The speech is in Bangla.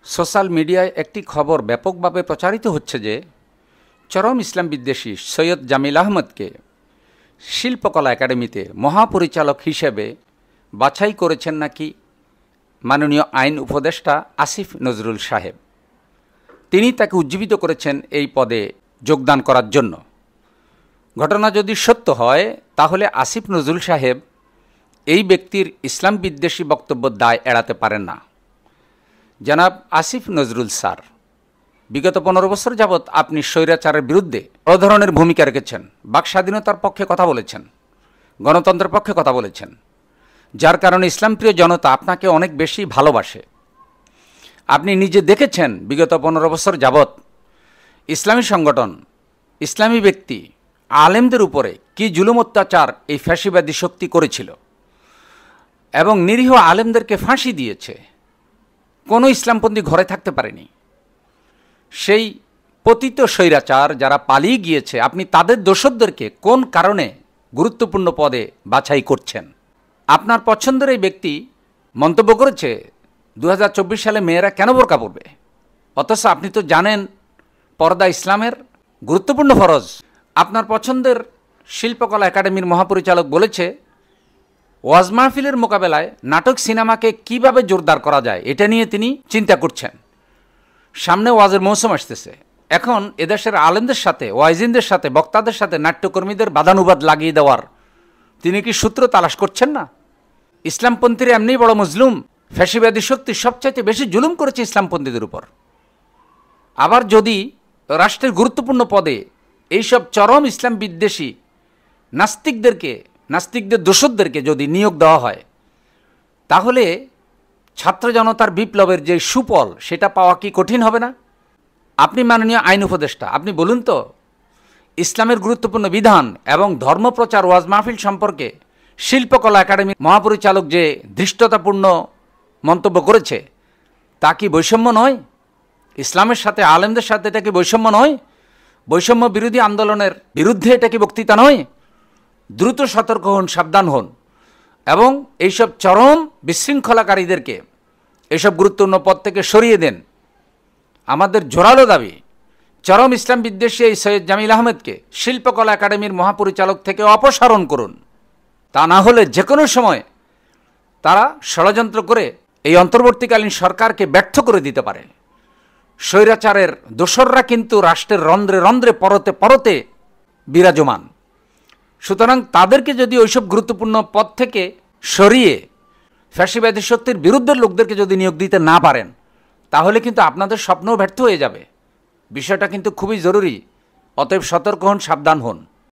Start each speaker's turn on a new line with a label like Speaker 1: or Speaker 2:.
Speaker 1: সোশ্যাল মিডিয়ায় একটি খবর ব্যাপকভাবে প্রচারিত হচ্ছে যে চরম ইসলাম বিদ্বেষী সৈয়দ জামিল আহমদকে শিল্পকলা একাডেমিতে মহাপরিচালক হিসেবে বাছাই করেছেন নাকি মাননীয় আইন উপদেষ্টা আসিফ নজরুল সাহেব। তিনি তাকে উজ্জীবিত করেছেন এই পদে যোগদান করার জন্য। ঘটনা যদি সত্য হয় তাহলে আসিফ নজরুল সাহেব এই ব্যক্তির ইসলাম বিদ্বেষী বক্তব্যের দায় এড়াতে পারেন না। জনাব আসিফ নজরুল স্যার, বিগত 15 বছর যাবৎ আপনি স্বৈরাচারের বিরুদ্ধে বড় ধরনের ভূমিকা রেখেছেন, বাক স্বাধীনতার পক্ষে কথা বলেছেন, গণতন্ত্রের পক্ষে কথা বলেছেন, যার কারণে ইসলামপ্রিয় জনতা আপনাকে অনেক বেশি ভালোবাসে। আপনি নিজে দেখেছেন বিগত 15 বছর যাবৎ ইসলামী সংগঠন, ইসলামী ব্যক্তি, আলেমদের উপরে কি জুলুম অত্যাচার এই ফ্যাসিবাদী শক্তি করেছিল এবং নিরীহ আলেমদেরকে ফাঁসি দিয়েছে। কোনো ইসলামপন্থী ঘরে থাকতে পারেনি। সেই পতিত স্বৈরাচার যারা পালিয়ে গিয়েছে, আপনি তাদের দোসরদেরকে কোন কারণে গুরুত্বপূর্ণ পদে বাছাই করছেন? আপনার পছন্দের এই ব্যক্তি মন্তব্য করেছে 2024 সালে মেয়েরা কেন বোরকা পরবে, অথচ আপনি তো জানেন পর্দা ইসলামের গুরুত্বপূর্ণ ফরজ। আপনার পছন্দের শিল্পকলা একাডেমির মহাপরিচালক বলেছে ওয়াজ মাহফিলের মোকাবেলায় নাটক সিনেমাকে কিভাবে জোরদার করা যায় এটা নিয়ে তিনি চিন্তা করছেন। সামনে ওয়াজের মৌসুম আসতেছে, এখন এদেশের আলেমদের সাথে, ওয়াইজিনদের সাথে, বক্তাদের সাথে নাট্যকর্মীদের বাদানুবাদ লাগিয়ে দেওয়ার তিনি কি সূত্র তালাশ করছেন না? ইসলামপন্থীরা এমনিই বড় মজলুম, ফ্যাসিবাদী শক্তি সবচাইতে বেশি জুলুম করেছে ইসলামপন্থীদের উপর। আবার যদি রাষ্ট্রের গুরুত্বপূর্ণ পদে এইসব চরম ইসলাম বিদ্বেষী নাস্তিকদের দোসরদেরকে যদি নিয়োগ দেওয়া হয়, তাহলে ছাত্র জনতার বিপ্লবের যে সুফল সেটা পাওয়া কি কঠিন হবে না? আপনি মাননীয় আইন উপদেষ্টা, আপনি বলুন তো, ইসলামের গুরুত্বপূর্ণ বিধান এবং ধর্মপ্রচার ওয়াজ মাহফিল সম্পর্কে শিল্পকলা একাডেমির মহাপরিচালক যে ধৃষ্টতাপূর্ণ মন্তব্য করেছে তা কি বৈষম্য নয়? ইসলামের সাথে, আলেমদের সাথে এটা কি বৈষম্য নয়? বৈষম্য বিরোধী আন্দোলনের বিরুদ্ধে এটা কি বক্তৃতা নয়? দ্রুত সতর্ক হন, সাবধান হন এবং এইসব চরম বিশৃঙ্খলাকারীদেরকে এইসব গুরুত্বপূর্ণ পদ থেকে সরিয়ে দেন। আমাদের জোরালো দাবি, চরম ইসলাম বিদ্বেষী এই সৈয়দ জামিল আহমেদকে শিল্পকলা একাডেমির মহাপরিচালক থেকে অপসারণ করুন। তা না হলে যে কোনো সময় তারা ষড়যন্ত্র করে এই অন্তর্বর্তীকালীন সরকারকে ব্যর্থ করে দিতে পারে। স্বৈরাচারের দোসররা কিন্তু রাষ্ট্রের রন্ধ্রে রন্ধ্রে পরতে পরতে বিরাজমান। সুতরাং তাদেরকে যদি ওইসব গুরুত্বপূর্ণ পদ থেকে সরিয়ে ফ্যাসিবাদী শক্তির বিরুদ্ধের লোকদেরকে যদি নিয়োগ দিতে না পারেন, তাহলে কিন্তু আপনাদের স্বপ্নও ব্যর্থ হয়ে যাবে। বিষয়টা কিন্তু খুবই জরুরি। অতএব সতর্ক হন, সাবধান হন।